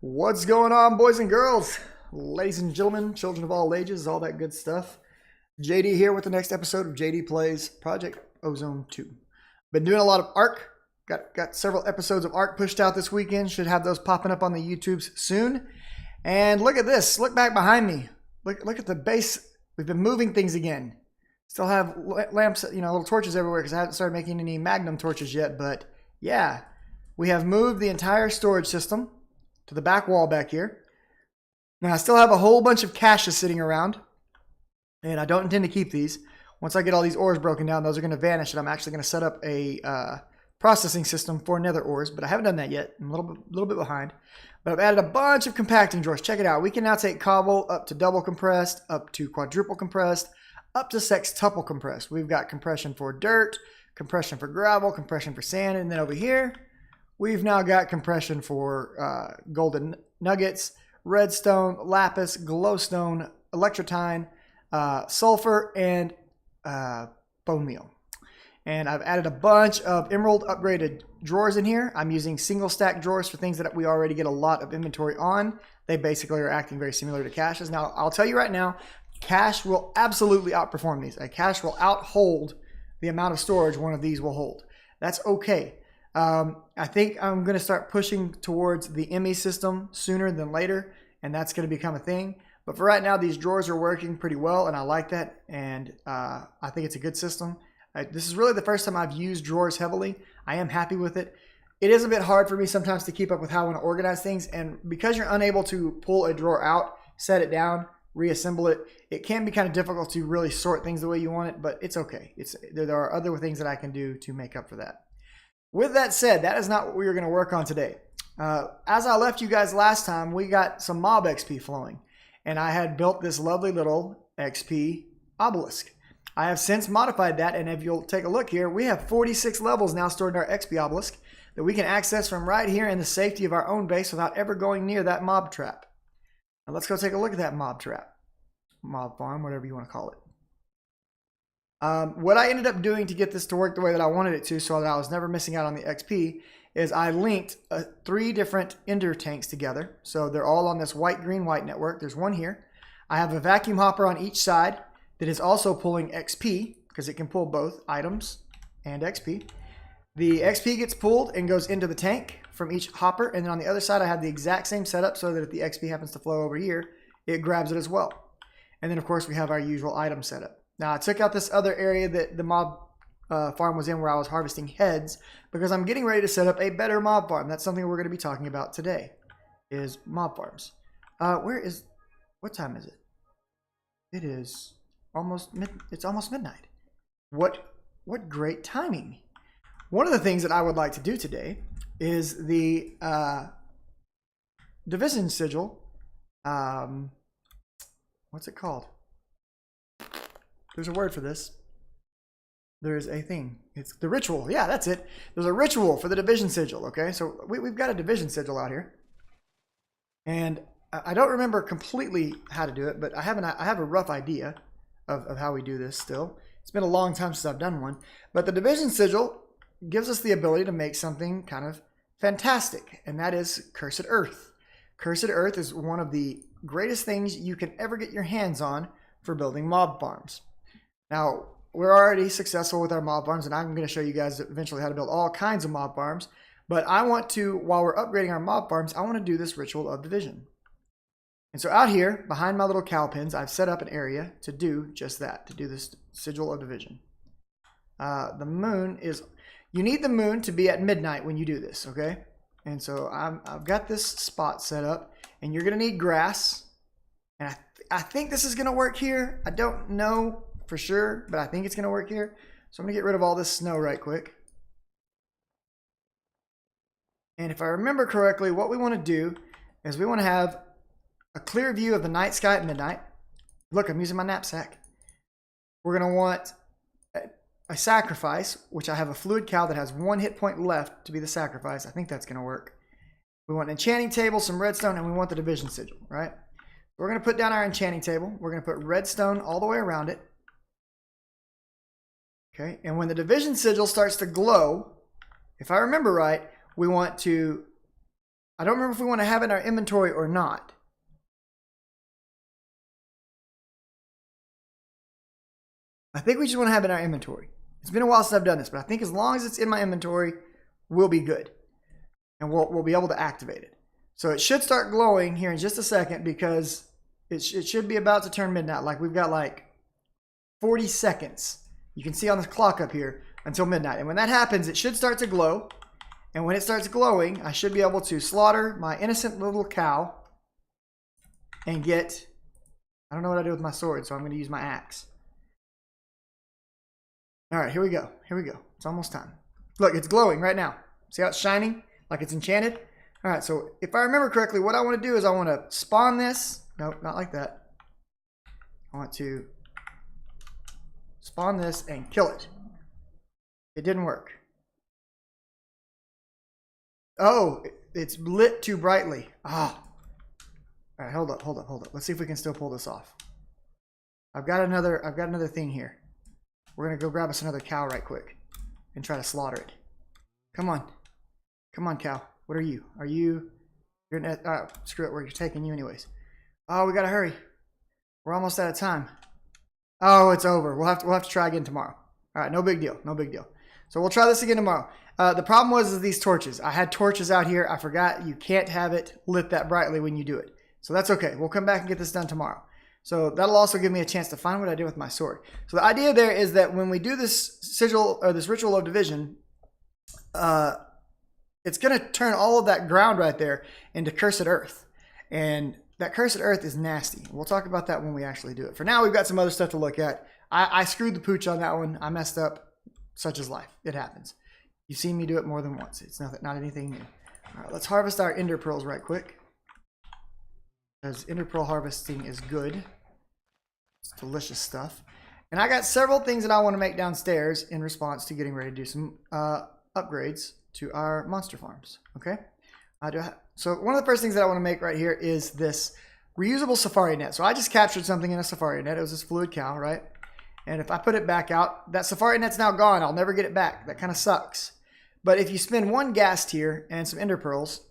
What's going on, boys and girls, ladies and gentlemen, children of all ages, all that good stuff? JD here with the next episode of JD Plays Project Ozone 2. Been doing a lot of ARC. Got several episodes of ARC pushed out this weekend. Should have those popping up on the YouTubes soon. And look at this. Look back behind me. Look at the base. We've been moving things again. Still have lamps, little torches everywhere because I haven't started making any Magnum torches yet. But yeah, we have moved the entire storage system to the back wall back here. Now I still have a whole bunch of caches sitting around, and I don't intend to keep these. Once I get all these ores broken down, those are going to vanish, and I'm actually going to set up a processing system for nether ores, but I haven't done that yet. I'm a little bit behind. But I've added a bunch of compacting drawers. Check it out. We can now take cobble up to double compressed, up to quadruple compressed, up to sextuple compressed. We've got compression for dirt, compression for gravel, compression for sand, and then over here, we've now got compression for golden nuggets, redstone, lapis, glowstone, electrotine, sulfur, and bone meal. And I've added a bunch of emerald upgraded drawers in here. I'm using single stack drawers for things that we already get a lot of inventory on. They basically are acting very similar to caches. Now, I'll tell you right now, cache will absolutely outperform these. A cache will outhold the amount of storage one of these will hold. That's okay. I think I'm going to start pushing towards the ME system sooner than later, and that's going to become a thing. But for right now, these drawers are working pretty well, and I like that, and I think it's a good system. This is really the first time I've used drawers heavily. I am happy with it. It is a bit hard for me sometimes to keep up with how I want to organize things, and because you're unable to pull a drawer out, set it down, reassemble it, it can be kind of difficult to really sort things the way you want it, but it's okay. There are other things that I can do to make up for that. With that said, that is not what we are going to work on today. As I left you guys last time, we got some mob XP flowing, and I had built this lovely little XP obelisk. I have since modified that, and if you'll take a look here, we have 46 levels now stored in our XP obelisk that we can access from right here in the safety of our own base without ever going near that mob trap. Now let's go take a look at that mob trap. Mob farm, whatever you want to call it. What I ended up doing to get this to work the way that I wanted it to, so that I was never missing out on the XP, is I linked 3 different ender tanks together. So they're all on this white, green, white network. There's one here. I have a vacuum hopper on each side that is also pulling XP, because it can pull both items and XP. The XP gets pulled and goes into the tank from each hopper, and then on the other side I have the exact same setup so that if the XP happens to flow over here, it grabs it as well. And then of course we have our usual item setup. Now I took out this other area that the mob farm was in where I was harvesting heads because I'm getting ready to set up a better mob farm. That's something we're going to be talking about today, is mob farms. What time is it? It is it's almost midnight. What great timing. One of the things that I would like to do today is the division sigil. What's it called? There's a word for this. There's a thing. It's the ritual. Yeah, that's it. There's a ritual for the division sigil. Okay, so we've got a division sigil out here, and I don't remember completely how to do it, but I have a rough idea of how we do this. Still, it's been a long time since I've done one, but the division sigil gives us the ability to make something kind of fantastic, and that is Cursed Earth. Cursed Earth is one of the greatest things you can ever get your hands on for building mob farms. Now, we're already successful with our mob farms, and I'm going to show you guys eventually how to build all kinds of mob farms, but I want to, while we're upgrading our mob farms, I want to do this ritual of division. And so out here, behind my little cow pens, I've set up an area to do just that, to do this sigil of division. The moon is... You need the moon to be at midnight when you do this, okay? And so I've got this spot set up, and you're going to need grass. And I think this is going to work here. I don't know for sure, but I think it's going to work here. So I'm going to get rid of all this snow right quick. And if I remember correctly, what we want to do is we want to have a clear view of the night sky at midnight. Look, I'm using my knapsack. We're going to want a sacrifice, which I have a fluid cow that has 1 hit point left to be the sacrifice. I think that's going to work. We want an enchanting table, some redstone, and we want the division sigil, right? We're going to put down our enchanting table. We're going to put redstone all the way around it. Okay, and when the division sigil starts to glow, if I remember right, we want to I don't remember if we want to have it in our inventory or not. I think we just want to have it in our inventory. It's been a while since I've done this, but I think as long as it's in my inventory, we'll be good. And we'll be able to activate it. So it should start glowing here in just a second because it should be about to turn midnight. Like we've got like 40 seconds. You can see on the clock up here until midnight. And when that happens, it should start to glow. And when it starts glowing, I should be able to slaughter my innocent little cow and get, I don't know what I do with my sword, so I'm going to use my axe. All right, here we go. Here we go. It's almost time. Look, it's glowing right now. See how it's shining like it's enchanted? All right, so if I remember correctly, what I want to do is I want to spawn this. Nope, not like that. I want to spawn this and kill it. It didn't work. Oh, it's lit too brightly. Ah. All right, hold up. Let's see if we can still pull this off. I've got another thing here. We're gonna go grab us another cow right quick and try to slaughter it. Come on. Come on, cow. What are you? You're screw it, we're taking you anyways. Oh, we gotta hurry. We're almost out of time. Oh, it's over. We'll have to try again tomorrow. All right, no big deal. No big deal. So we'll try this again tomorrow. The problem was these torches. I had torches out here. I forgot you can't have it lit that brightly when you do it. So that's okay. We'll come back and get this done tomorrow. So that'll also give me a chance to find what I did with my sword. So the idea there is that when we do this sigil or this ritual of division, it's going to turn all of that ground right there into cursed earth. And that cursed earth is nasty. We'll talk about that when we actually do it. For now, we've got some other stuff to look at. I screwed the pooch on that one. I messed up. Such is life. It happens. You've seen me do it more than once. It's not anything new. All right, let's harvest our ender pearls right quick. Because ender pearl harvesting is good. It's delicious stuff. And I got several things that I want to make downstairs in response to getting ready to do some upgrades to our monster farms. Okay? So one of the first things that I want to make right here is this reusable safari net. So I just captured something in a safari net. It was this fluid cow, right? And if I put it back out, that safari net's now gone. I'll never get it back. That kind of sucks. But if you spend one gas tier and some ender pearls,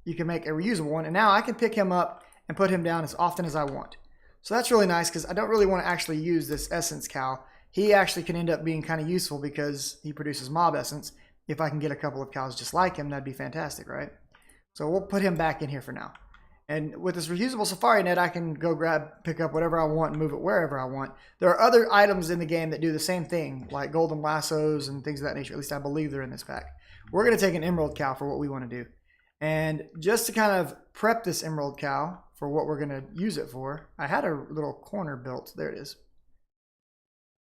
you can make a reusable one. And now I can pick him up and put him down as often as I want. So that's really nice because I don't really want to actually use this essence cow. He actually can end up being kind of useful because he produces mob essence. If I can get a couple of cows just like him, that'd be fantastic, right? So we'll put him back in here for now. And with this reusable safari net, I can go pick up whatever I want and move it wherever I want. There are other items in the game that do the same thing, like golden lassos and things of that nature. At least I believe they're in this pack. We're going to take an emerald cow for what we want to do. And just to kind of prep this emerald cow for what we're going to use it for, I had a little corner built. There it is.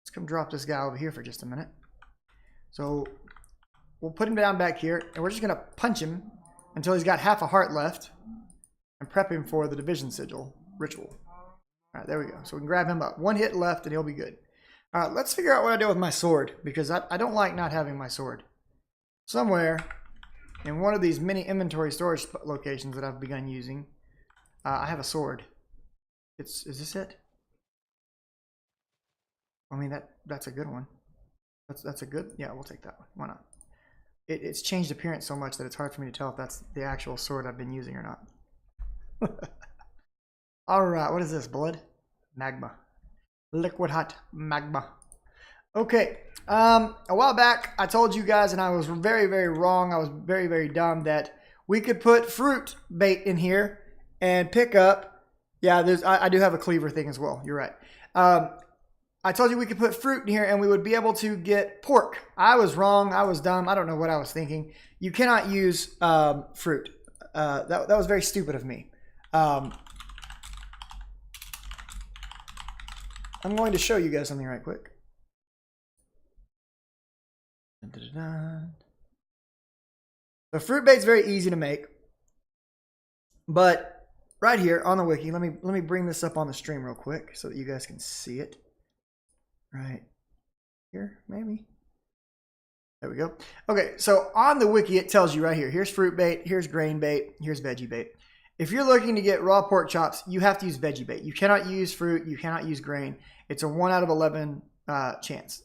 Let's come drop this guy over here for just a minute. So we'll put him down back here, and we're just going to punch him until he's got half a heart left and prep him for the division sigil ritual. All right, there we go. So we can grab him up. One hit left, and he'll be good. All right, let's figure out what I do with my sword, because I don't like not having my sword. Somewhere in one of these mini inventory storage locations that I've begun using, I have a sword. Is this it? I mean, that's a good one. That's a good, yeah, we'll take that one. Why not? It's changed appearance so much that it's hard for me to tell if that's the actual sword I've been using or not. All right, what is this? Blood? Magma. Liquid hot magma. Okay, a while back I told you guys, and I was very, very wrong. I was very, very dumb that we could put fruit bait in here and pick up. Yeah, I do have a cleaver thing as well. You're right. I told you we could put fruit in here and we would be able to get pork. I was wrong. I was dumb. I don't know what I was thinking. You cannot use fruit. That was very stupid of me. I'm going to show you guys something right quick. The fruit bait's very easy to make, but right here on the wiki, let me bring this up on the stream real quick so that you guys can see it. Right here, maybe. There we go. Okay, so on the wiki, it tells you right here. Here's fruit bait. Here's grain bait. Here's veggie bait. If you're looking to get raw pork chops, you have to use veggie bait. You cannot use fruit. You cannot use grain. It's a 1 out of 11 chance.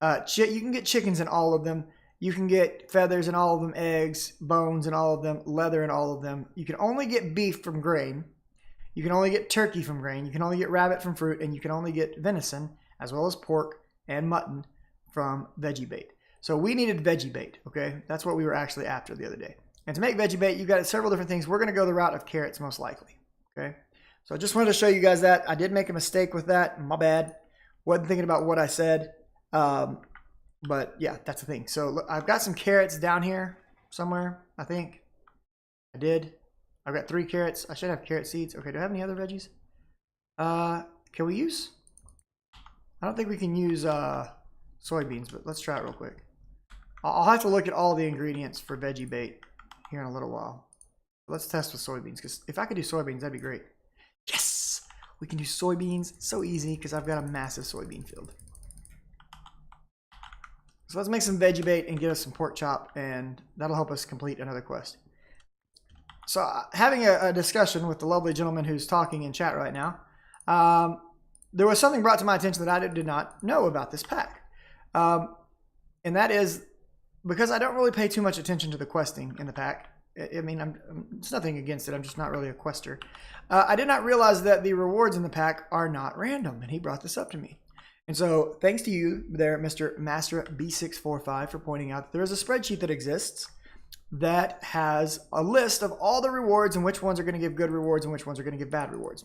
You can get chickens in all of them. You can get feathers in all of them, eggs, bones in all of them, leather in all of them. You can only get beef from grain. You can only get turkey from grain. You can only get rabbit from fruit, and you can only get venison, as well as pork and mutton, from veggie bait. So we needed veggie bait, okay? That's what we were actually after the other day. And to make veggie bait, you've got several different things. We're going to go the route of carrots most likely, okay? So I just wanted to show you guys that. I did make a mistake with that. My bad. Wasn't thinking about what I said. But yeah, that's the thing. So look, I've got some carrots down here somewhere, I think. I did. I've got 3 carrots. I should have carrot seeds. Okay, do I have any other veggies? Can we use? I don't think we can use soybeans, but let's try it real quick. I'll have to look at all the ingredients for veggie bait here in a little while. Let's test with soybeans, because if I could do soybeans, that'd be great. Yes! We can do soybeans. So easy, because I've got a massive soybean field. So let's make some veggie bait and get us some pork chop, and that'll help us complete another quest. So having a discussion with the lovely gentleman who's talking in chat right now, there was something brought to my attention that I did not know about this pack. And that is because I don't really pay too much attention to the questing in the pack. I mean, it's nothing against it. I'm just not really a quester. I did not realize that the rewards in the pack are not random, and he brought this up to me. And so thanks to you there, Mr. Master B645, for pointing out that there is a spreadsheet that exists that has a list of all the rewards and which ones are going to give good rewards and which ones are going to give bad rewards.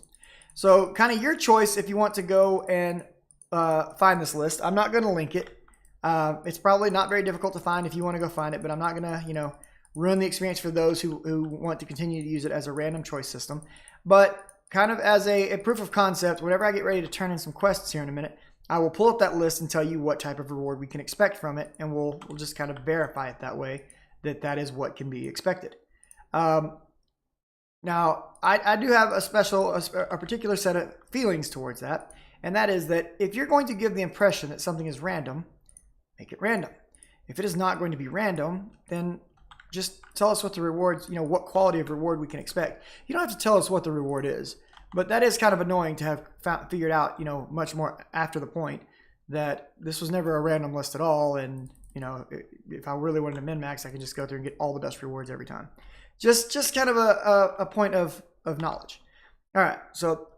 So kind of your choice if you want to go and find this list. I'm not going to link it. It's probably not very difficult to find if you want to go find it, but I'm not going to, ruin the experience for those who want to continue to use it as a random choice system. But kind of as a proof of concept, whenever I get ready to turn in some quests here in a minute, I will pull up that list and tell you what type of reward we can expect from it, and we'll just kind of verify it that way, that is what can be expected. Now, I do have a particular set of feelings towards that, and that is that if you're going to give the impression that something is random, make it random. If it is not going to be random, then just tell us what the rewards, what quality of reward we can expect. You don't have to tell us what the reward is, but that is kind of annoying to have figured out, much more after the point that this was never a random list at all. And, if I really wanted to min-max, I can just go through and get all the best rewards every time. Just kind of a point of knowledge. All right, so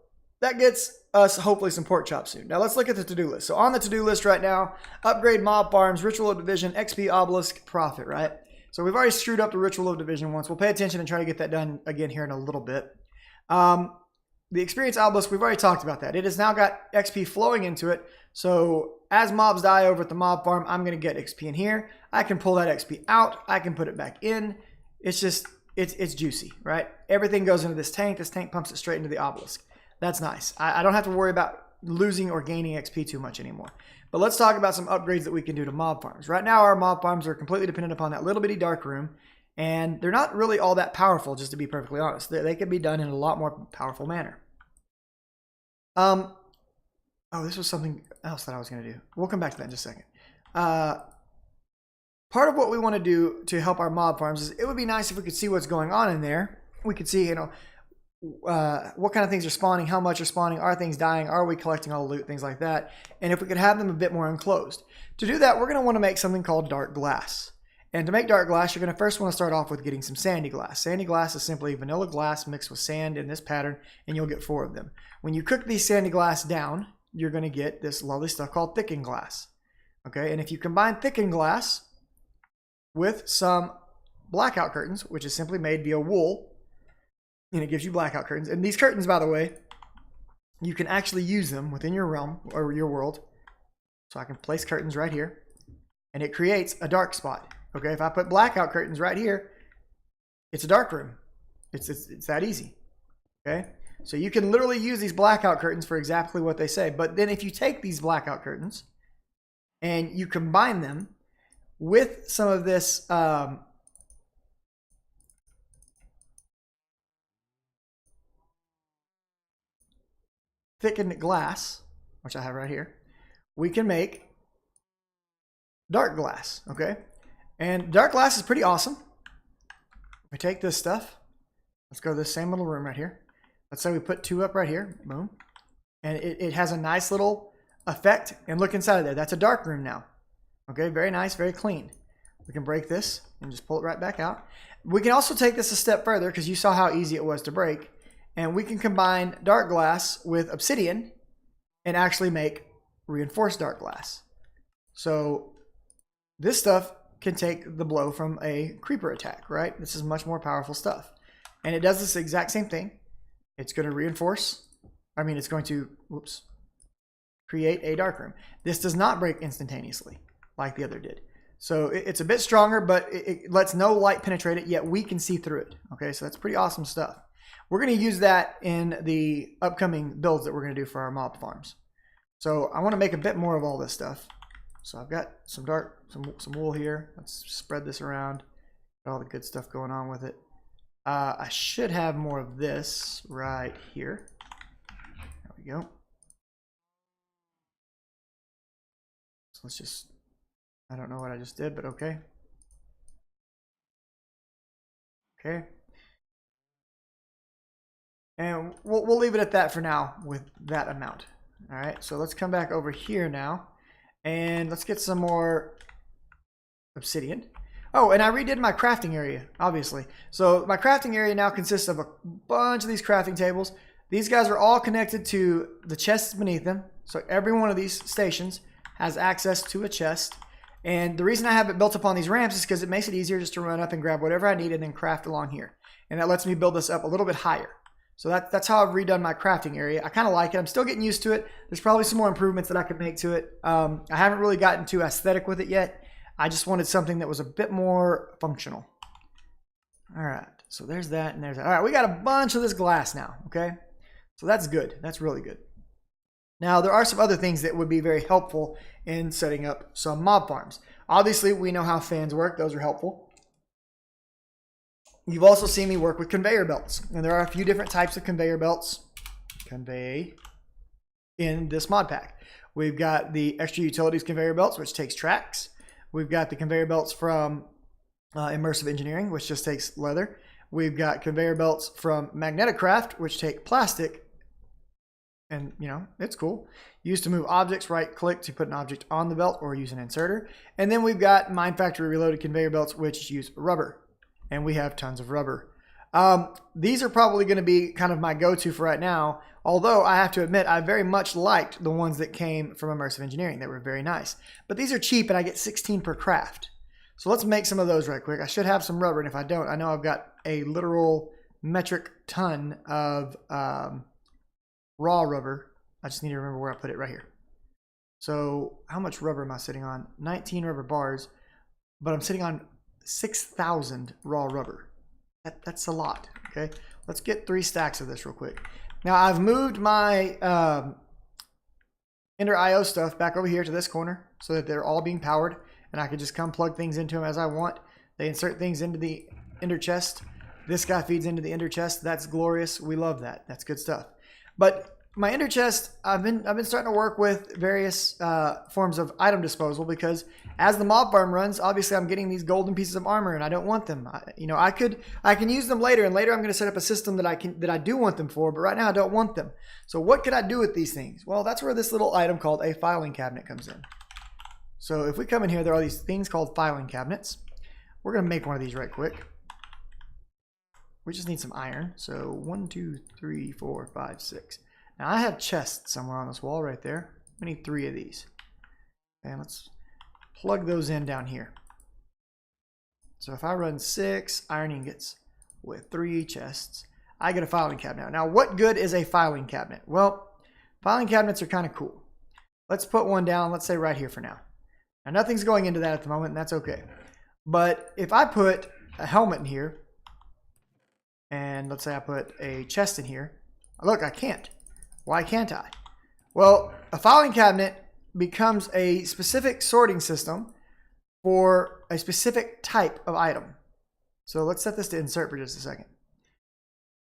that gets us hopefully some pork chops soon. Now let's look at the to-do list. So on the to-do list right now, upgrade mob farms, ritual of division, XP obelisk, profit, right? So we've already screwed up the ritual of division once. We'll pay attention and try to get that done again here in a little bit. The experience obelisk, we've already talked about that. It has now got XP flowing into it. So as mobs die over at the mob farm, I'm going to get XP in here. I can pull that XP out. I can put it back in. It's just, it's juicy, right? Everything goes into this tank. This tank pumps it straight into the obelisk. That's nice. I don't have to worry about losing or gaining XP too much anymore. But let's talk about some upgrades that we can do to mob farms. Right now, our mob farms are completely dependent upon that little bitty dark room. And they're not really all that powerful, just to be perfectly honest. They can be done in a lot more powerful manner. Oh, this was something else that I was going to do. We'll come back to that in just a second. Part of what we want to do to help our mob farms is it would be nice if we could see what's going on in there. We could see, what kind of things are spawning, how much are spawning, are things dying, are we collecting all the loot, things like that. And if we could have them a bit more enclosed. To do that, we're going to want to make something called dark glass. And to make dark glass, you're going to first want to start off with getting some sandy glass. Sandy glass is simply vanilla glass mixed with sand in this pattern, and you'll get 4 of them. When you cook these sandy glass down, you're going to get this lovely stuff called thickened glass. Okay, and if you combine thickened glass with some blackout curtains, which is simply made via wool, and it gives you blackout curtains. And these curtains, by the way, you can actually use them within your realm or your world. So I can place curtains right here, and it creates a dark spot. Okay, if I put blackout curtains right here, it's a dark room. It's that easy. Okay, so you can literally use these blackout curtains for exactly what they say. But then if you take these blackout curtains and you combine them with some of this thickened glass, which I have right here, we can make dark glass. Okay, and dark glass is pretty awesome. We take this stuff. Let's go to this same little room right here. Let's say we put 2 up right here. Boom. And it has a nice little effect. And look inside of there. That's a dark room now. Okay, very nice, very clean. We can break this and just pull it right back out. We can also take this a step further because you saw how easy it was to break. And we can combine dark glass with obsidian and actually make reinforced dark glass. So this stuff can take the blow from a creeper attack, right? This is much more powerful stuff. And it does this exact same thing. It's going to reinforce. It's going to, create a dark room. This does not break instantaneously like the other did. So it's a bit stronger, but it lets no light penetrate it, yet we can see through it. Okay, so that's pretty awesome stuff. We're going to use that in the upcoming builds that we're going to do for our mob farms. So I want to make a bit more of all this stuff. So I've got some wool here. Let's spread this around. Got all the good stuff going on with it. I should have more of this right here. There we go. So let's just, I don't know what I just did, but okay. Okay. And we'll leave it at that for now with that amount. All right, so let's come back over here now and let's get some more obsidian. Oh, and I redid my crafting area, obviously. So my crafting area now consists of a bunch of these crafting tables. These guys are all connected to the chests beneath them. So every one of these stations has access to a chest. And the reason I have it built up on these ramps is because it makes it easier just to run up and grab whatever I need and then craft along here. And that lets me build this up a little bit higher. So that's how I've redone my crafting area. I kind of like it. I'm still getting used to it. There's probably some more improvements that I could make to it. I haven't really gotten too aesthetic with it yet. I just wanted something that was a bit more functional. All right, so there's that and there's that. All right, we got a bunch of this glass now, okay? So that's good. That's really good. Now, there are some other things that would be very helpful in setting up some mob farms. Obviously, we know how fans work. Those are helpful. You've also seen me work with conveyor belts. And there are a few different types of conveyor belts in this mod pack. We've got the extra utilities conveyor belts, which takes tracks. We've got the conveyor belts from immersive engineering, which just takes leather. We've got conveyor belts from magnetic craft, which take plastic. And, it's cool. Used to move objects, right click to put an object on the belt or use an inserter. And then we've got Mine Factory Reloaded conveyor belts, which use rubber. And we have tons of rubber. These are probably going to be kind of my go-to for right now. Although I have to admit, I very much liked the ones that came from immersive engineering. They were very nice. But these are cheap and I get 16 per craft. So let's make some of those right quick. I should have some rubber. And if I don't, I know I've got a literal metric ton of raw rubber. I just need to remember where I put it right here. So how much rubber am I sitting on? 19 rubber bars. But I'm sitting on 6,000 raw rubber. That's a lot. Okay, let's get 3 stacks of this real quick. Now I've moved my Ender IO stuff back over here to this corner so that they're all being powered and I can just come plug things into them as I want. They insert things into the Ender chest. This guy feeds into the Ender chest. That's glorious. We love that. That's good stuff. But my Ender chest, I've been starting to work with various forms of item disposal because as the mob farm runs, obviously I'm getting these golden pieces of armor and I don't want them. I can use them later, and later I'm going to set up a system that I do want them for, but right now I don't want them. So what could I do with these things? Well, that's where this little item called a filing cabinet comes in. So if we come in here, there are these things called filing cabinets. We're going to make one of these right quick. We just need some iron. So 1, 2, 3, 4, 5, 6. Now I have chests somewhere on this wall right there. We need 3 of these. And let's plug those in down here. So if I run 6 iron ingots with 3 chests, I get a filing cabinet. Now what good is a filing cabinet? Well, filing cabinets are kind of cool. Let's put one down, let's say right here for now. Now nothing's going into that at the moment, and that's okay. But if I put a helmet in here, and let's say I put a chest in here, look, I can't. Why can't I? Well, a filing cabinet becomes a specific sorting system for a specific type of item. So let's set this to insert for just a second.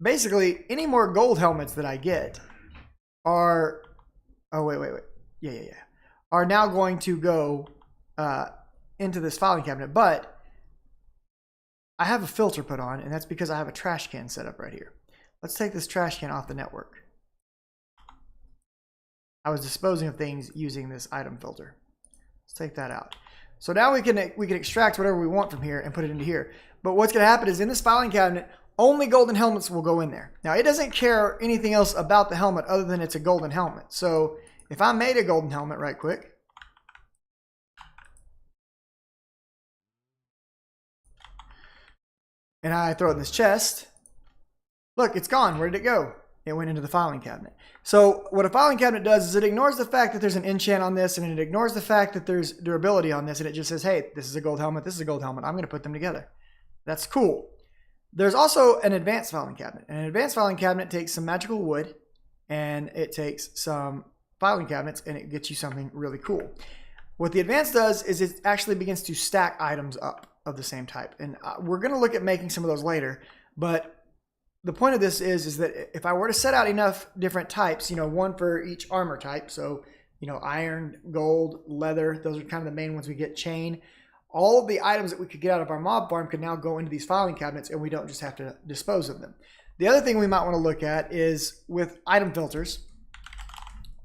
Basically, any more gold helmets that I get are, are now going to go into this filing cabinet, but I have a filter put on, and that's because I have a trash can set up right here. Let's take this trash can off the network. I was disposing of things using this item filter. Let's take that out. So now we can extract whatever we want from here and put it into here. But what's going to happen is in this filing cabinet, only golden helmets will go in there. Now it doesn't care anything else about the helmet other than it's a golden helmet. So if I made a golden helmet right quick, and I throw it in this chest, look, it's gone. Where did it go? It went into the filing cabinet. So what a filing cabinet does is it ignores the fact that there's an enchant on this, and it ignores the fact that there's durability on this, and it just says, hey, this is a gold helmet, this is a gold helmet. I'm going to put them together. That's cool. There's also an advanced filing cabinet. And an advanced filing cabinet takes some magical wood, and it takes some filing cabinets, and it gets you something really cool. What the advanced does is it actually begins to stack items up of the same type. And we're going to look at making some of those later, but the point of this is that if I were to set out enough different types, you know, one for each armor type, so, you know, iron, gold, leather, those are kind of the main ones we get, chain. All of the items that we could get out of our mob farm could now go into these filing cabinets, and we don't just have to dispose of them. The other thing we might want to look at is with item filters,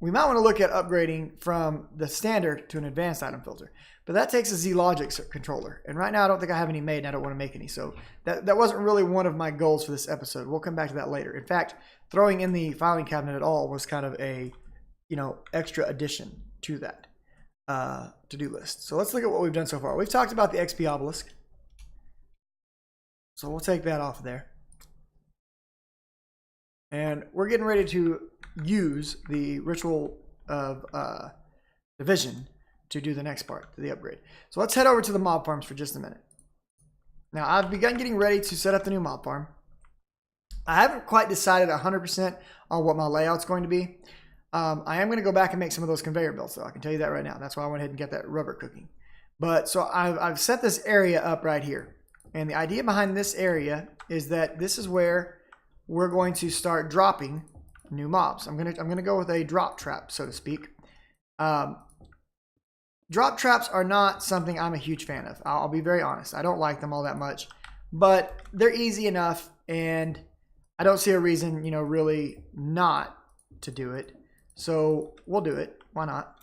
we might want to look at upgrading from the standard to an advanced item filter. But that takes a Z-Logic controller. And right now I don't think I have any made, and I don't want to make any. So that wasn't really one of my goals for this episode. We'll come back to that later. In fact, throwing in the filing cabinet at all was kind of a, you know, extra addition to that to-do list. So let's look at what we've done so far. We've talked about the XP obelisk. So we'll take that off there. And we're getting ready to use the ritual of division to do the next part, the upgrade. So let's head over to the mob farms for just a minute. Now I've begun getting ready to set up the new mob farm. I haven't quite decided 100% on what my layout's going to be. I am going to go back and make some of those conveyor belts though. I can tell you that right now. That's why I went ahead and get that rubber cooking. But so I've set this area up right here. And the idea behind this area is that this is where we're going to start dropping new mobs. I'm gonna go with a drop trap, so to speak. Drop traps are not something I'm a huge fan of. I'll be very honest. I don't like them all that much, but they're easy enough, and I don't see a reason, you know, really not to do it. So we'll do it. Why not?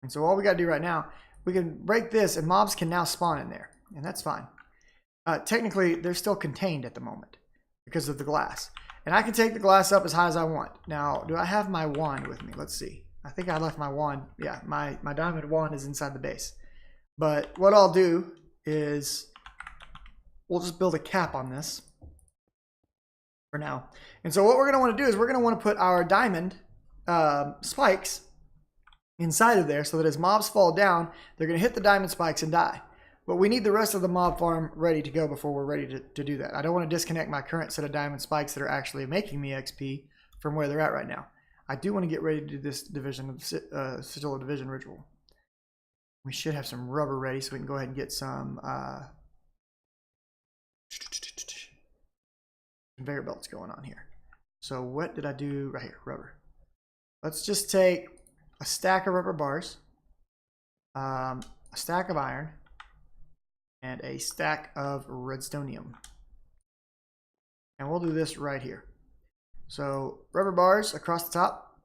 And so all we got to do right now, we can break this, and mobs can now spawn in there, and that's fine. Technically, they're still contained at the moment because of the glass. And I can take the glass up as high as I want. Now, do I have my wand with me? Let's see. I think I left my wand. Yeah, my diamond wand is inside the base. But what I'll do is we'll just build a cap on this for now. And so what we're going to want to do is we're going to want to put our diamond spikes inside of there so that as mobs fall down, they're going to hit the diamond spikes and die. But we need the rest of the mob farm ready to go before we're ready to do that. I don't want to disconnect my current set of diamond spikes that are actually making me XP from where they're at right now. I do want to get ready to do this division of the Sigil of Division ritual. We should have some rubber ready so we can go ahead and get some conveyor belts going on here. So what did I do right here? Rubber. Let's just take a stack of rubber bars, a stack of iron, and a stack of redstonium. And we'll do this right here. So rubber bars across the top.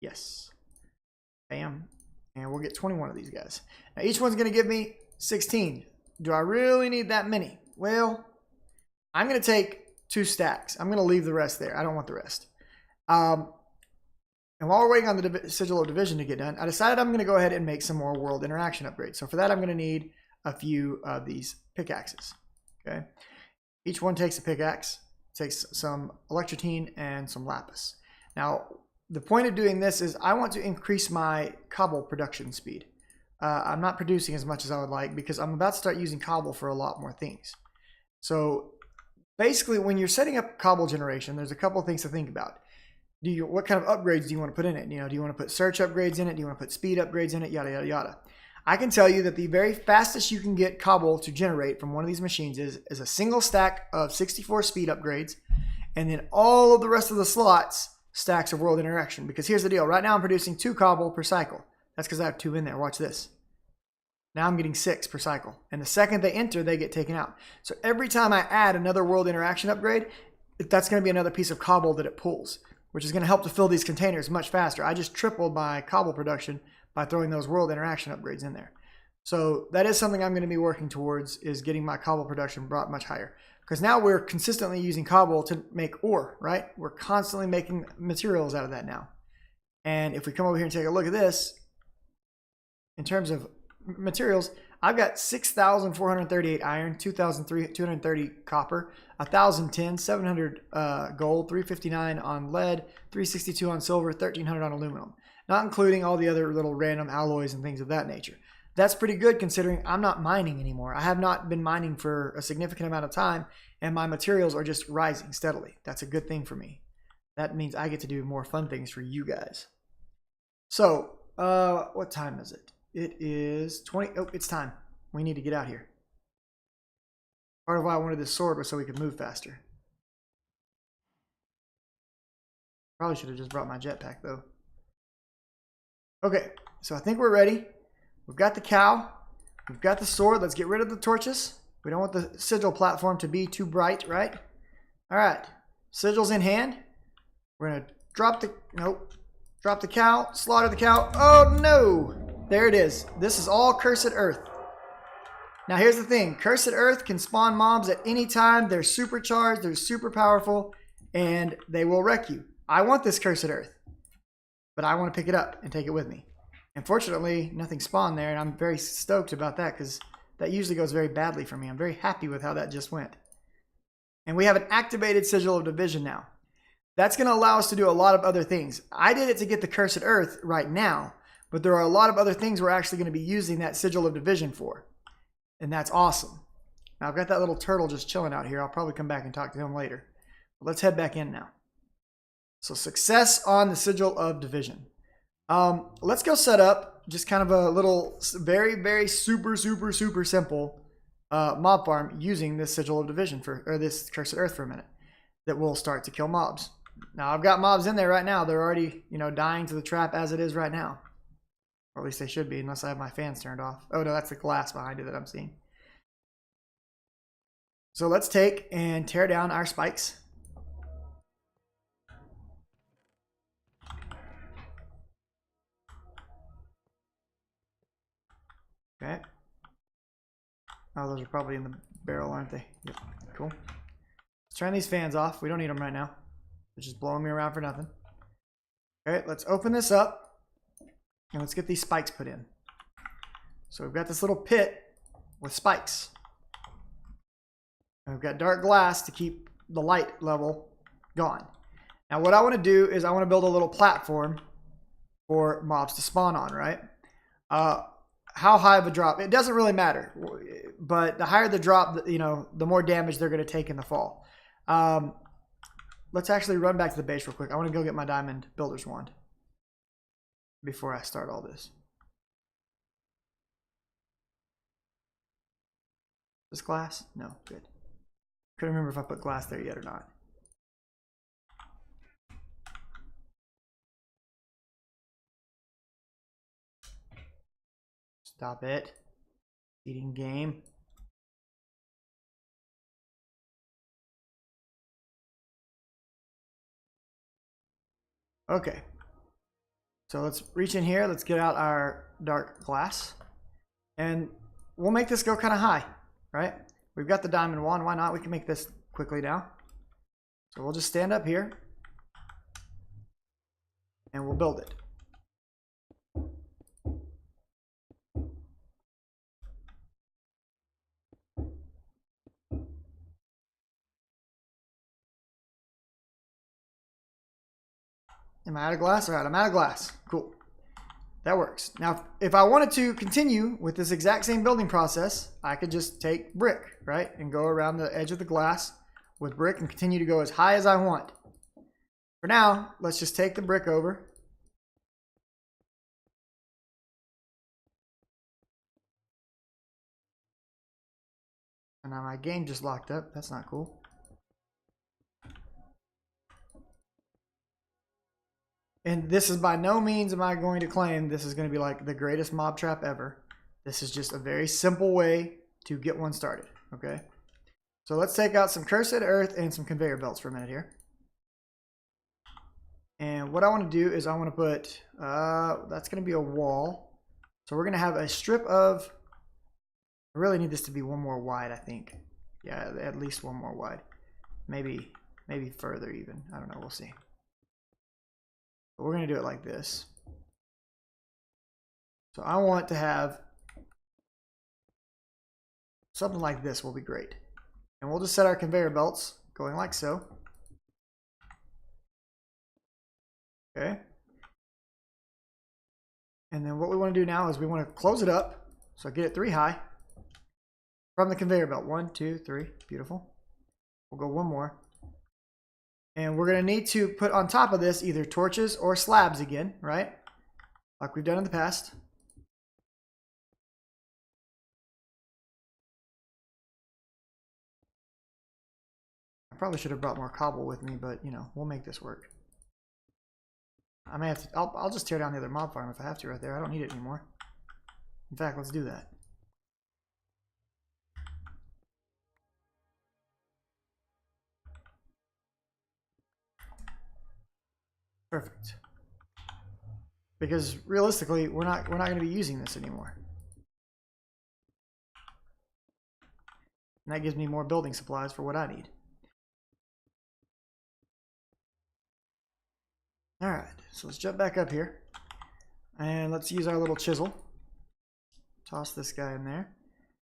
Yes. Bam. And we'll get 21 of these guys. Now each one's going to give me 16. Do I really need that many? Well, I'm going to take 2 stacks. I'm going to leave the rest there. I don't want the rest. And while we're waiting on the Sigil of Division to get done, I decided I'm going to go ahead and make some more world interaction upgrades. So for that, I'm going to need a few of these pickaxes. Okay. Each one takes a pickaxe, takes some electrotine and some lapis. Now, the point of doing this is I want to increase my cobble production speed. I'm not producing as much as I would like because I'm about to start using cobble for a lot more things. So basically, when you're setting up cobble generation, there's a couple of things to think about. What kind of upgrades do you want to put in it? You know, do you want to put search upgrades in it? Do you want to put speed upgrades in it? Yada, yada, yada. I can tell you that the very fastest you can get cobble to generate from one of these machines is a single stack of 64 speed upgrades, and then all of the rest of the slots stacks of world interaction. Because here's the deal. Right now I'm producing 2 cobble per cycle. That's because I have 2 in there. Watch this. Now I'm getting 6 per cycle. And the second they enter, they get taken out. So every time I add another world interaction upgrade, that's going to be another piece of cobble that it pulls. which is going to help to fill these containers much faster. I just tripled my cobble production by throwing those world interaction upgrades in there. So that is something I'm going to be working towards, is getting my cobble production brought much higher. Because now we're consistently using cobble to make ore, right? We're constantly making materials out of that now. And if we come over here and take a look at this, in terms of materials, I've got 6,438 iron, 2,230 copper, 1,000 tin, 700 gold, 359 on lead, 362 on silver, 1,300 on aluminum. Not including all the other little random alloys and things of that nature. That's pretty good considering I'm not mining anymore. I have not been mining for a significant amount of time, and my materials are just rising steadily. That's a good thing for me. That means I get to do more fun things for you guys. So, what time is it? It is 20. Oh, it's time. We need to get out here. Part of why I wanted this sword was so we could move faster. Probably should have just brought my jetpack though. Okay, so I think we're ready. We've got the cow. We've got the sword. Let's get rid of the torches. We don't want the sigil platform to be too bright, right? All right, sigils in hand. We're gonna drop the, nope. Drop the cow, slaughter the cow. Oh no! There it is. This is all Cursed Earth. Now here's the thing. Cursed Earth can spawn mobs at any time. They're supercharged, they're super powerful, and they will wreck you. I want this Cursed Earth, but I want to pick it up and take it with me. Unfortunately, nothing spawned there, and I'm very stoked about that because that usually goes very badly for me. I'm very happy with how that just went. And we have an activated Sigil of Division now. That's going to allow us to do a lot of other things. I did it to get the Cursed Earth right now, but there are a lot of other things we're actually going to be using that Sigil of Division for. And that's awesome. Now, I've got that little turtle just chilling out here. I'll probably come back and talk to him later. But let's head back in now. So success on the Sigil of Division. Let's go set up just kind of a little very super simple mob farm using this Sigil of Division or this Cursed Earth for a minute that will start to kill mobs. Now I've got mobs in there right now. They're already, dying to the trap as it is right now. Or at least they should be, unless I have my fans turned off. Oh no, that's the glass behind it that I'm seeing. So let's take and tear down our spikes. Okay. Oh, those are probably in the barrel, aren't they? Yep. Cool. Let's turn these fans off. We don't need them right now. They're just blowing me around for nothing. Okay, let's open this up. And let's get these spikes put in. So we've got this little pit with spikes. And we've got dark glass to keep the light level gone. Now what I want to do is I want to build a little platform for mobs to spawn on, right? How high of a drop? It doesn't really matter. But the higher the drop, the more damage they're going to take in the fall. Let's actually run back to the base real quick. I want to go get my diamond builder's wand before I start all this. This glass? No, good. Couldn't remember if I put glass there yet or not. Stop it. Eating game. Okay. So let's reach in here. Let's get out our dark glass. And we'll make this go kind of high, right? We've got the diamond wand. Why not? We can make this quickly now. So we'll just stand up here. And we'll build it. Am I out of glass? All right, I'm out of glass. Cool. That works. Now, if I wanted to continue with this exact same building process, I could just take brick, right? And go around the edge of the glass with brick and continue to go as high as I want. For now, let's just take the brick over. And now my game just locked up. That's not cool. And this is by no means am I going to claim this is going to be like the greatest mob trap ever. This is just a very simple way to get one started, okay? So let's take out some Cursed Earth and some conveyor belts for a minute here. And what I want to do is I want to put, that's going to be a wall. So we're going to have a strip of, I really need this to be one more wide, I think. Yeah, at least one more wide. Maybe further even. I don't know, we'll see. But we're going to do it like this. So I want to have something like this will be great. And we'll just set our conveyor belts going like so. Okay. And then what we want to do now is we want to close it up. So get it 3 high from the conveyor belt. 1, 2, 3. Beautiful. We'll go one more. And we're going to need to put on top of this either torches or slabs again, right? Like we've done in the past. I probably should have brought more cobble with me, but you know, we'll make this work. I may have to, I'll just tear down the other mob farm if I have to right there. I don't need it anymore. In fact, let's do that. Perfect. Because realistically, we're not going to be using this anymore. And that gives me more building supplies for what I need. Alright, so let's jump back up here. And let's use our little chisel. Toss this guy in there.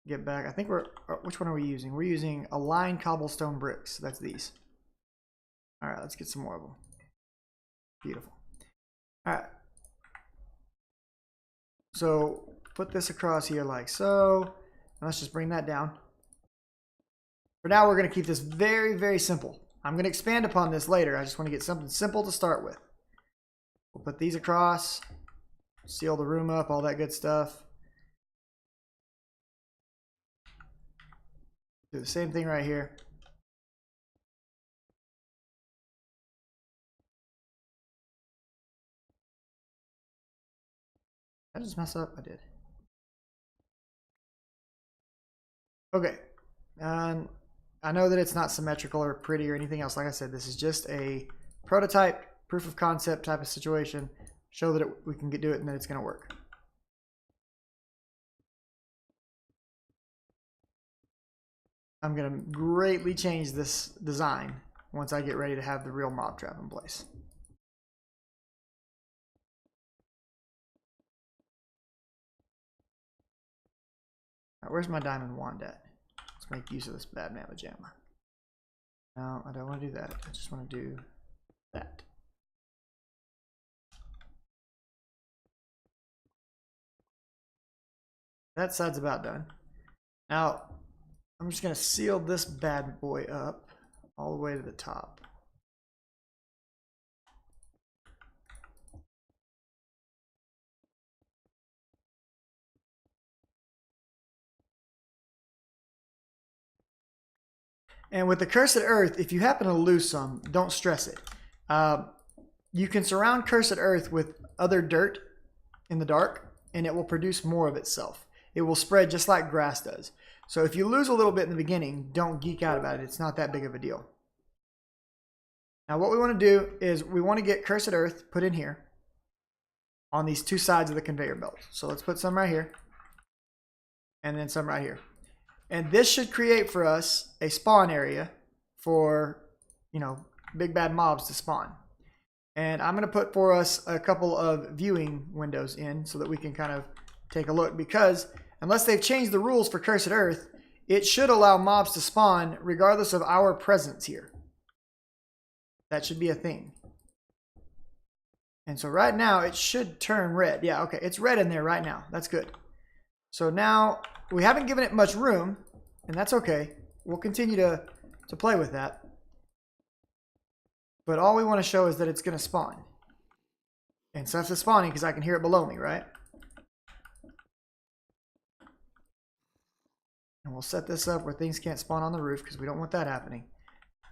Get back. I think we're, which one are we using? We're using aligned cobblestone bricks. That's these. Alright, let's get some more of them. Beautiful. Alright. So put this across here like so. And let's just bring that down. For now, we're going to keep this very, very simple. I'm going to expand upon this later. I just want to get something simple to start with. We'll put these across, seal the room up, all that good stuff. Do the same thing right here. Did I just mess up? I did. Okay. And I know that it's not symmetrical or pretty or anything else. Like I said, this is just a prototype, proof of concept type of situation. Show that we can do it and that it's going to work. I'm going to greatly change this design once I get ready to have the real mob trap in place. All right, where's my diamond wand at? Let's make use of this bad mamma jamma. No, I don't want to do that. I just want to do that. That side's about done. Now, I'm just going to seal this bad boy up all the way to the top. And with the Cursed Earth, if you happen to lose some, don't stress it. You can surround Cursed Earth with other dirt in the dark, and it will produce more of itself. It will spread just like grass does. So if you lose a little bit in the beginning, don't geek out about it. It's not that big of a deal. Now what we want to do is we want to get Cursed Earth put in here on these two sides of the conveyor belt. So let's put some right here and then some right here. And this should create for us a spawn area for, you know, big bad mobs to spawn. And I'm going to put for us a couple of viewing windows in so that we can kind of take a look, because unless they've changed the rules for Cursed Earth, it should allow mobs to spawn regardless of our presence here. That should be a thing. And so right now it should turn red. Yeah, okay, it's red in there right now. That's good. So now we haven't given it much room, and that's okay. We'll continue to play with that. But all we want to show is that it's going to spawn. And stuff is spawning because I can hear it below me, right? And we'll set this up where things can't spawn on the roof because we don't want that happening.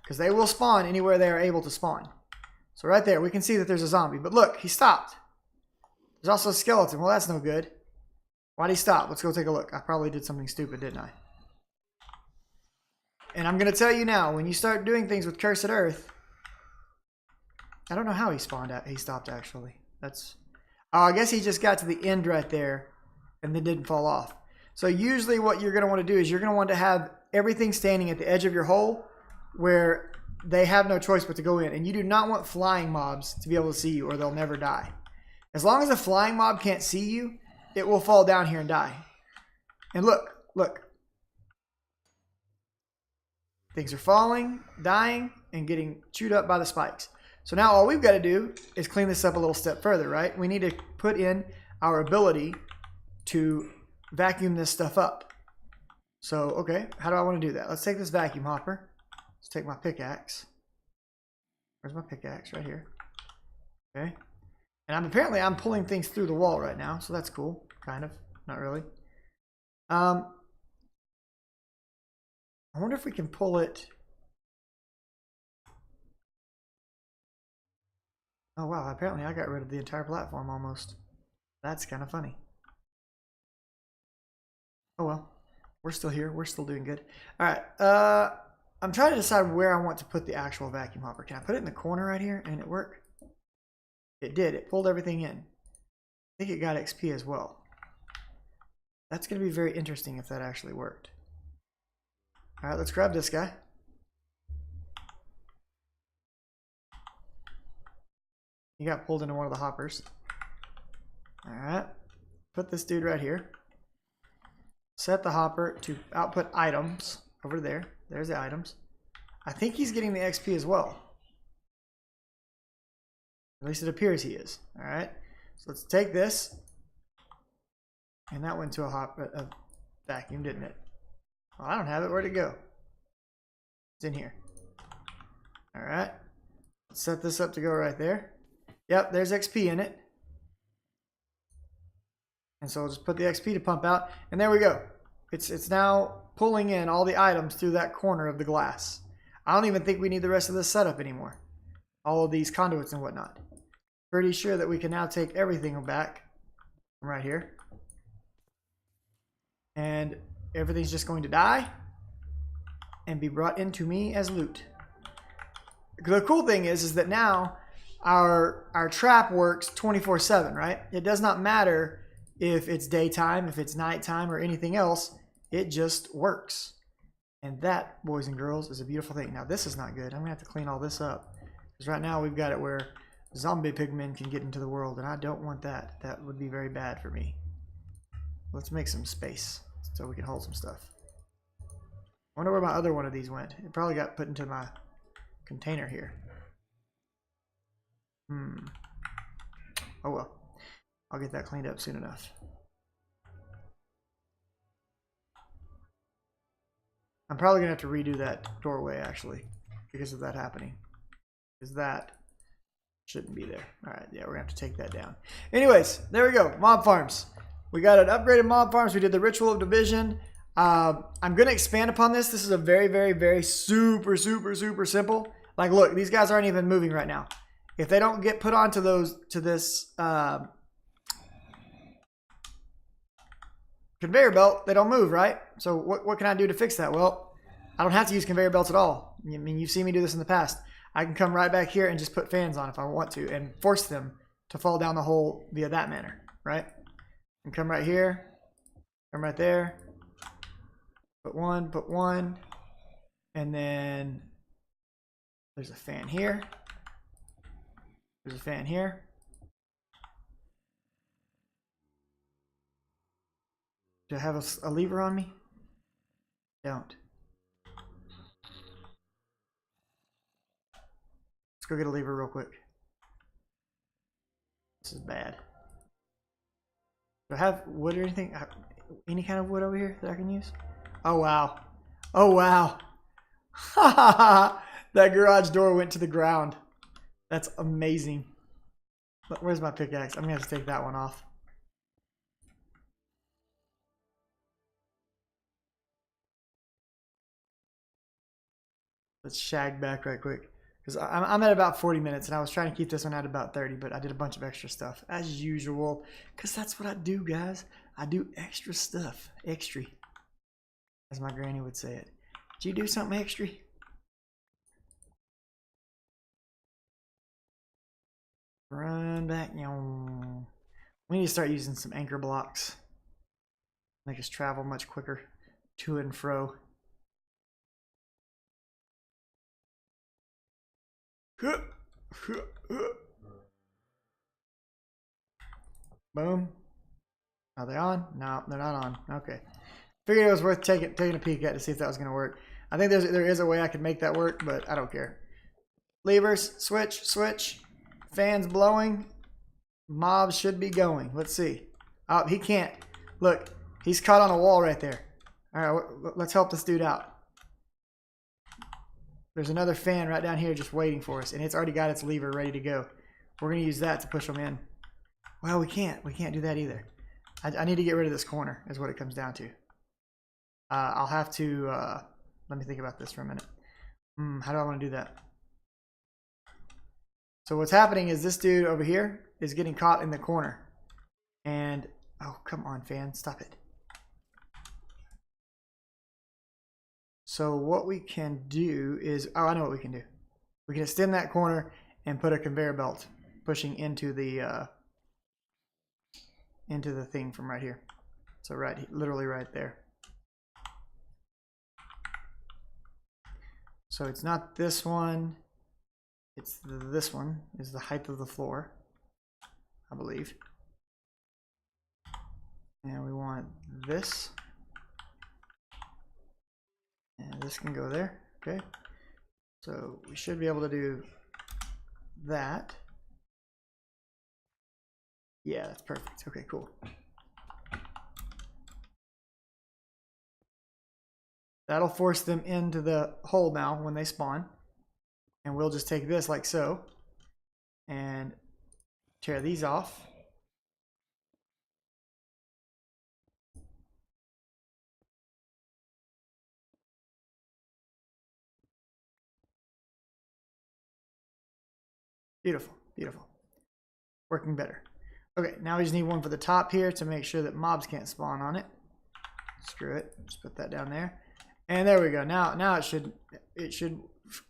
Because they will spawn anywhere they are able to spawn. So right there, we can see that there's a zombie. But look, he stopped. There's also a skeleton. Well, that's no good. Why'd he stop? Let's go take a look. I probably did something stupid, didn't I? And I'm going to tell you now, when you start doing things with Cursed Earth, I don't know how he spawned out. He stopped actually. That's, oh, I guess he just got to the end right there and then didn't fall off. So usually what you're going to want to do is you're going to want to have everything standing at the edge of your hole where they have no choice but to go in. And you do not want flying mobs to be able to see you or they'll never die. As long as a flying mob can't see you, it will fall down here and die. And look, look. Things are falling, dying, and getting chewed up by the spikes. So now all we've got to do is clean this up a little step further, right? We need to put in our ability to vacuum this stuff up. So, okay, how do I want to do that? Let's take this vacuum hopper. Let's take my pickaxe. Where's my pickaxe? Right here. Okay. And apparently I'm pulling things through the wall right now, so that's cool. Kind of. Not really. I wonder if we can pull it. Oh wow, apparently I got rid of the entire platform almost. That's kind of funny. Oh well, we're still here. We're still doing good. All right, I'm trying to decide where I want to put the actual vacuum hopper. Can I put it in the corner right here and it work? It did. It pulled everything in. I think it got XP as well. That's going to be very interesting if that actually worked. All right, let's grab this guy. He got pulled into one of the hoppers. All right, put this dude right here. Set the hopper to output items over there. There's the items. I think he's getting the XP as well. At least it appears he is. All right, so let's take this. And that went to a vacuum, didn't it? Well, I don't have it. Where'd it go? It's in here. All right. Let's set this up to go right there. Yep, there's XP in it. And so we'll just put the XP to pump out. And there we go. It's now pulling in all the items through that corner of the glass. I don't even think we need the rest of this setup anymore. All of these conduits and whatnot. Pretty sure that we can now take everything back from right here. And everything's just going to die and be brought into me as loot. The cool thing is that now our trap works 24/7, right? It does not matter if it's daytime, if it's nighttime, or anything else. It just works. And that, boys and girls, is a beautiful thing. Now this is not good. I'm gonna have to clean all this up because right now we've got it where zombie pigmen can get into the world, and I don't want that. That would be very bad for me. Let's make some space so we can hold some stuff. I wonder where my other one of these went. It probably got put into my container here. Oh well. I'll get that cleaned up soon enough. I'm probably going to have to redo that doorway actually because of that happening. Because that shouldn't be there. Alright, yeah, we're going to have to take that down. Anyways, there we go. Mob farms. We got an upgraded mob farms. We did the ritual of division. I'm going to expand upon this. This is a very, very, very super simple. Like, look, these guys aren't even moving right now. If they don't get put onto this conveyor belt, they don't move, right? So what can I do to fix that? Well, I don't have to use conveyor belts at all. I mean, you've seen me do this in the past. I can come right back here and just put fans on if I want to and force them to fall down the hole via that manner, right? And come right here, come right there, put one, and then there's a fan here. There's a fan here. Do I have a lever on me? Don't. Let's go get a lever real quick. This is bad. Do I have wood or anything? Any kind of wood over here that I can use? Oh wow. Oh wow. That garage door went to the ground. That's amazing. But where's my pickaxe? I'm gonna have to take that one off. Let's shag back right quick. Because I'm at about 40 minutes and I was trying to keep this one at about 30, but I did a bunch of extra stuff as usual. Because that's what I do, guys. I do extra stuff. Extra. As my granny would say it. Did you do something extra? Run back. We need to start using some anchor blocks. Make us travel much quicker to and fro. Boom. Are they on? No, they're not on. Okay. Figured it was worth taking a peek at to see if that was going to work. I think there is a way I could make that work, but I don't care. Levers, switch, switch. Fans blowing. Mobs should be going. Let's see. Oh, he can't. Look, he's caught on a wall right there. All right, let's help this dude out. There's another fan right down here just waiting for us, and it's already got its lever ready to go. We're going to use that to push them in. Well, we can't. We can't do that either. I need to get rid of this corner is what it comes down to. I'll have to... let me think about this for a minute. How do I want to do that? So what's happening is this dude over here is getting caught in the corner. And... oh, come on, fan. Stop it. So what we can do is... oh, I know what we can do. We can extend that corner and put a conveyor belt pushing into the thing from right here. So literally right there. So it's not this one. It's this one is the height of the floor, I believe. And we want this. And this can go there. Okay. So we should be able to do that. Yeah, that's perfect. Okay, cool. That'll force them into the hole now when they spawn. And we'll just take this like so and tear these off. Beautiful, beautiful. Working better. Okay, now we just need one for the top here to make sure that mobs can't spawn on it. Screw it. Just put that down there. And there we go. Now it should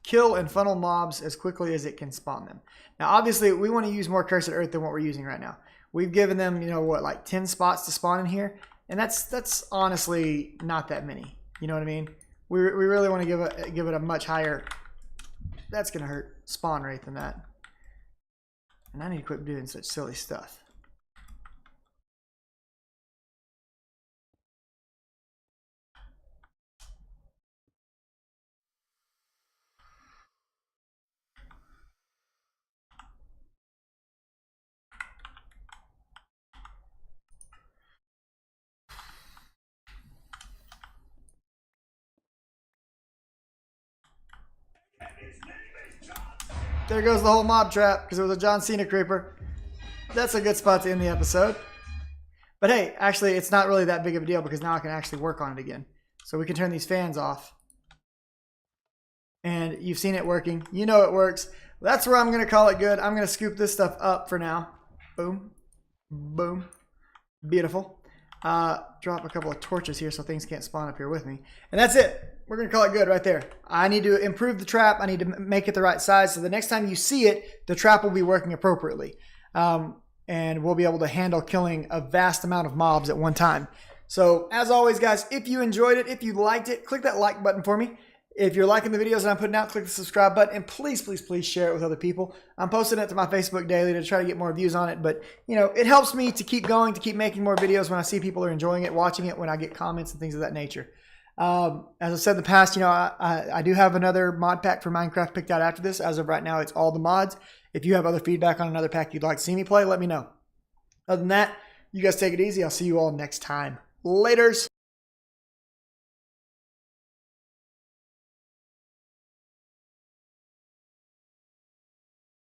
kill and funnel mobs as quickly as it can spawn them. Now obviously we want to use more cursed earth than what we're using right now. We've given them, you know what, like 10 spots to spawn in here, and that's honestly not that many. You know what I mean? We really want to give it a much higher, that's gonna hurt, spawn rate than that. And I need to quit doing such silly stuff. There goes the whole mob trap because it was a John Cena creeper. That's a good spot to end the episode. But hey, actually, it's not really that big of a deal because now I can actually work on it again. So we can turn these fans off. And you've seen it working. You know it works. That's where I'm going to call it good. I'm going to scoop this stuff up for now. Boom. Boom. Beautiful. Drop a couple of torches here so things can't spawn up here with me. And that's it. We're going to call it good right there. I need to improve the trap. I need to make it the right size so the next time you see it, the trap will be working appropriately. And we'll be able to handle killing a vast amount of mobs at one time. So as always, guys, if you enjoyed it, if you liked it, click that like button for me. If you're liking the videos that I'm putting out, click the subscribe button, and please, please, please share it with other people. I'm posting it to my Facebook daily to try to get more views on it, but you know, it helps me to keep going, to keep making more videos when I see people are enjoying it, watching it, when I get comments and things of that nature. As I said in the past, you know, I do have another mod pack for Minecraft picked out after this. As of right now, it's all the mods. If you have other feedback on another pack you'd like to see me play, let me know. Other than that, you guys take it easy. I'll see you all next time. Laters.